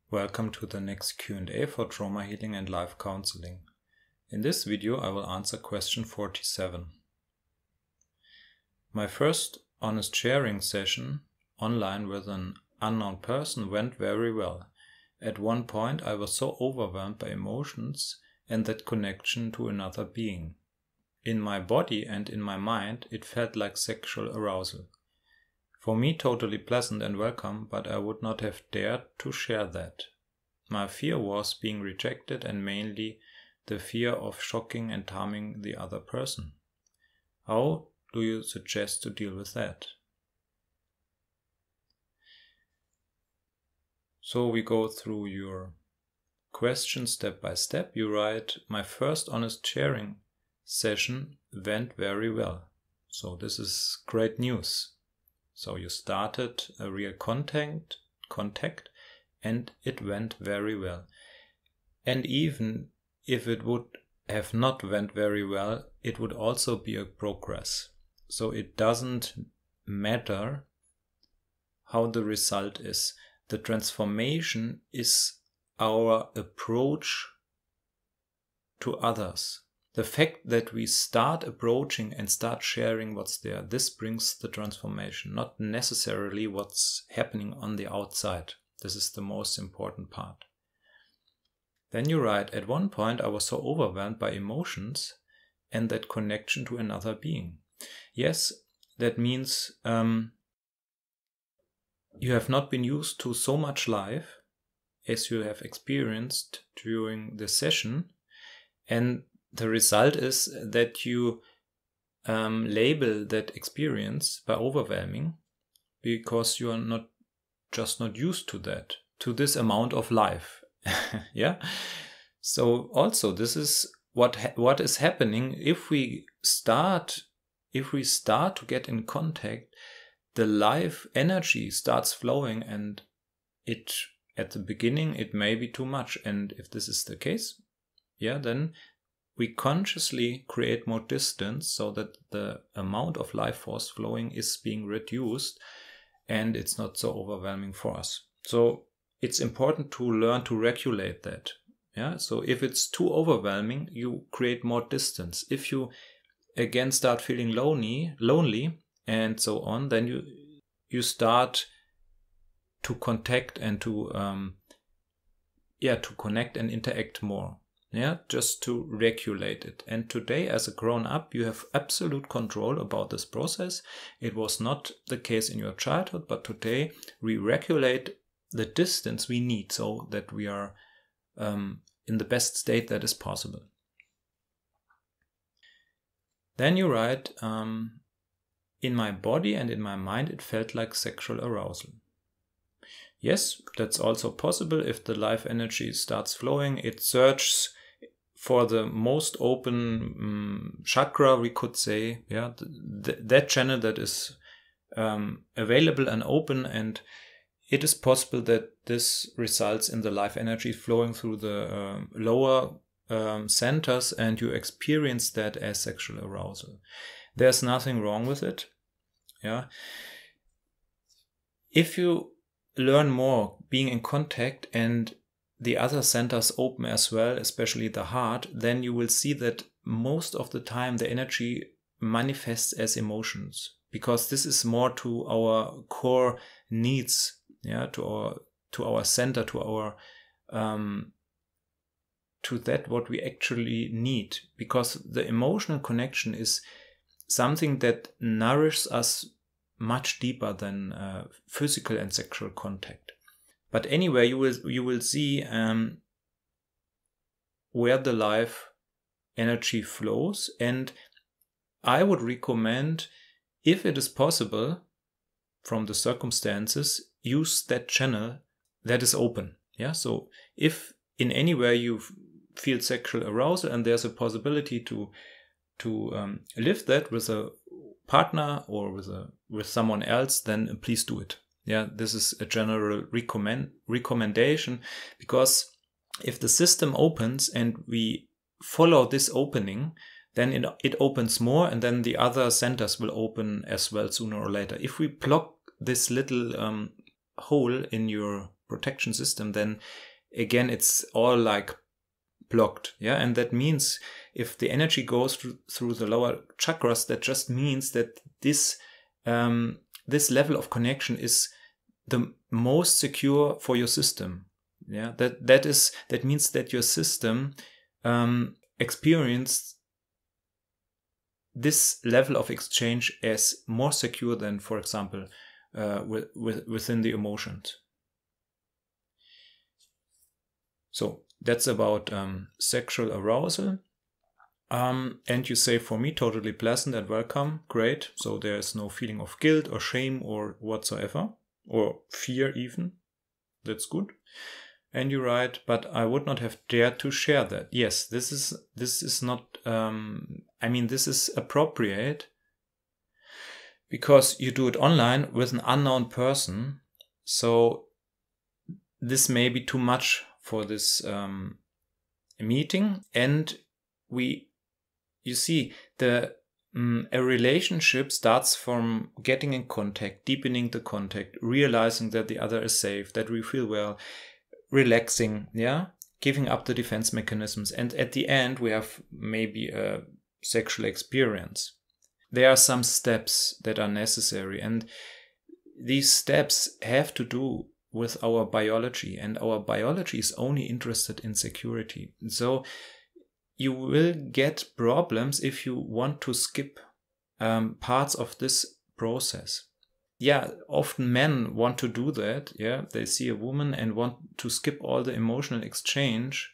Welcome to the next Q&A for trauma healing and life counseling. In this video I will answer question 47. My first honest sharing session online with an unknown person went very well. At one point I was so overwhelmed by emotions and that connection to another being. In my body and in my mind it felt like sexual arousal. For me totally pleasant and welcome, but I would not have dared to share that. My fear was being rejected and mainly the fear of shocking and harming the other person. How do you suggest to deal with that? So we go through your question step by step. You write, my first honest sharing session went very well. So this is great news. So you started a real contact and it went very well. And even if it would have not went very well, it would also be a progress. So it doesn't matter how the result is. The transformation is our approach to others. The fact that we start approaching and start sharing what's there, this brings the transformation, not necessarily what's happening on the outside. This is the most important part. Then you write, at one point I was so overwhelmed by emotions and that connection to another being. Yes, that means you have not been used to so much life as you have experienced during the session, and the result is that you label that experience by overwhelming because you are not used to that, to this amount of life. Yeah. So also this is what is happening if we start to get in contact. The life energy starts flowing, and it at the beginning it may be too much. And if this is the case, yeah, then we consciously create more distance so that the amount of life force flowing is being reduced and it's not so overwhelming for us. So it's important to learn to regulate that. Yeah. So if it's too overwhelming, you create more distance. If you again start feeling lonely and so on, then you start to contact and to connect and interact more. Yeah, just to regulate it. And today, as a grown-up, you have absolute control about this process. It was not the case in your childhood, but today we regulate the distance we need so that we are in the best state that is possible. Then you write, in my body and in my mind, it felt like sexual arousal. Yes, that's also possible. If the life energy starts flowing, it searches for the most open chakra, we could say, yeah, that channel that is available and open, and it is possible that this results in the life energy flowing through the lower centers, and you experience that as sexual arousal. There's nothing wrong with it. Yeah. If you learn more being in contact and the other centers open as well, especially the heart, then you will see that most of the time the energy manifests as emotions, because this is more to our core needs, yeah, to our center, to our to that what we actually need, because the emotional connection is something that nourishes us much deeper than physical and sexual contact. But anyway, you will see where the life energy flows, and I would recommend, if it is possible from the circumstances, use that channel that is open. Yeah. So if in any way you feel sexual arousal and there's a possibility to live that with a partner or with someone else, then please do it. Yeah, this is a general recommendation, because if the system opens and we follow this opening, then it opens more, and then the other centers will open as well sooner or later. If we block this little hole in your protection system, then again it's all like blocked. Yeah, and that means if the energy goes through the lower chakras, that just means that this level of connection is the most secure for your system. Yeah, that means that your system experienced this level of exchange as more secure than, for example, within the emotions. So that's about sexual arousal. And you say, for me, totally pleasant and welcome. Great. So there's no feeling of guilt or shame or whatsoever, or fear even. That's good. And you write, but I would not have dared to share that. Yes, this is not, this is appropriate because you do it online with an unknown person. So this may be too much for this meeting. And you see, a relationship starts from getting in contact, deepening the contact, realizing that the other is safe, that we feel well, relaxing, yeah, giving up the defense mechanisms, and at the end we have maybe a sexual experience. There are some steps that are necessary, and these steps have to do with our biology, and our biology is only interested in security. So you will get problems if you want to skip parts of this process. Yeah, often men want to do that. Yeah, they see a woman and want to skip all the emotional exchange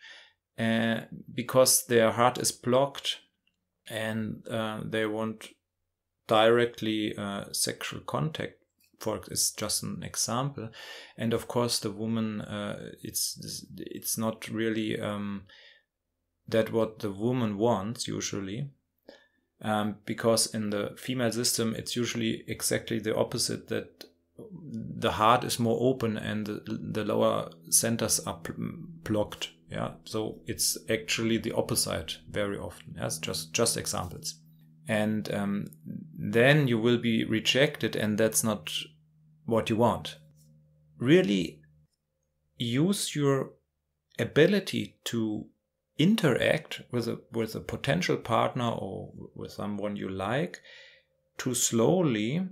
because their heart is blocked, and they want directly sexual contact. Is just an example, and of course the woman, it's not really that what the woman wants usually. Because in the female system, it's usually exactly the opposite, that the heart is more open and the lower centers are blocked. Yeah, so it's actually the opposite very often. Yes, just examples. And then you will be rejected, and that's not what you want. Really use your ability to interact with a potential partner or with someone you like to slowly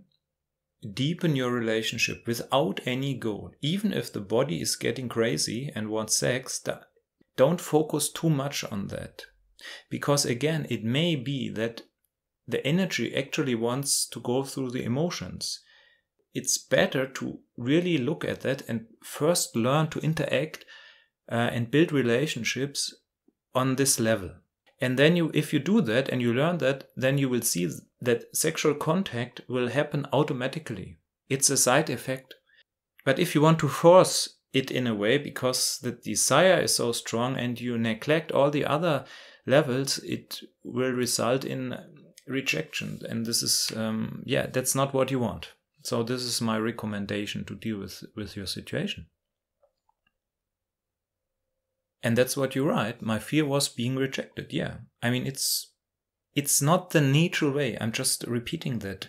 deepen your relationship without any goal. Even if the body is getting crazy and wants sex, don't focus too much on that. Because again, it may be that the energy actually wants to go through the emotions. It's better to really look at that and first learn to interact and build relationships on this level. And then if you do that and you learn that, then you will see that sexual contact will happen automatically. It's a side effect. But if you want to force it in a way because the desire is so strong and you neglect all the other levels, it will result in rejection. And this is, that's not what you want. So this is my recommendation to deal with your situation. And that's what you write. My fear was being rejected. Yeah. It's not the natural way. I'm just repeating that.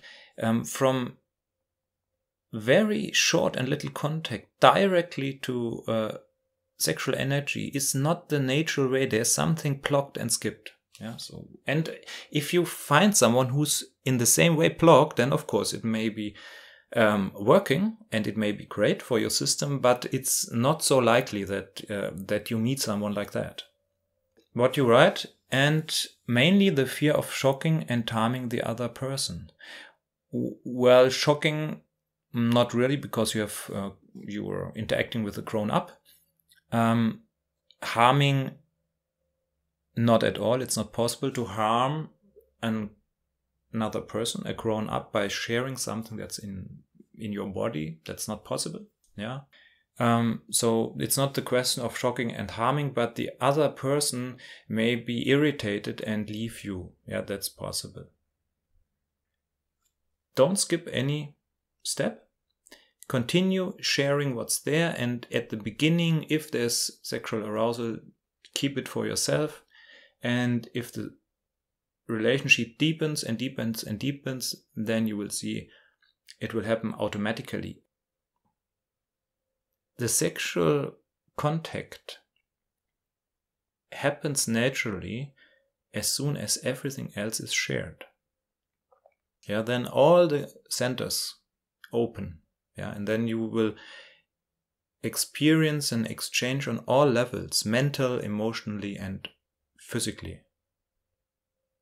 From very short and little contact directly to sexual energy is not the natural way. There's something blocked and skipped. Yeah. So, and if you find someone who's in the same way blocked, then of course it may be working and it may be great for your system, but it's not so likely that you meet someone like that. What you write, and mainly the fear of shocking and harming the other person. Well, shocking, not really, because you are interacting with a grown up. Harming, not at all. It's not possible to harm another person, a grown up, by sharing something that's in your body. That's not possible. Yeah. So it's not the question of shocking and harming, but the other person may be irritated and leave you. Yeah, that's possible. Don't skip any step. Continue sharing what's there, and at the beginning, if there's sexual arousal, keep it for yourself. And if the relationship deepens and deepens and deepens, then you will see it will happen automatically. the sexual contact happens naturally as soon as everything else is shared. Yeah, then all the centers open. Yeah, and then you will experience an exchange on all levels, mental, emotionally, and physically.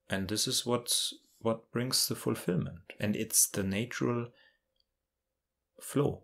And this is what brings the fulfillment. And it's the natural flow.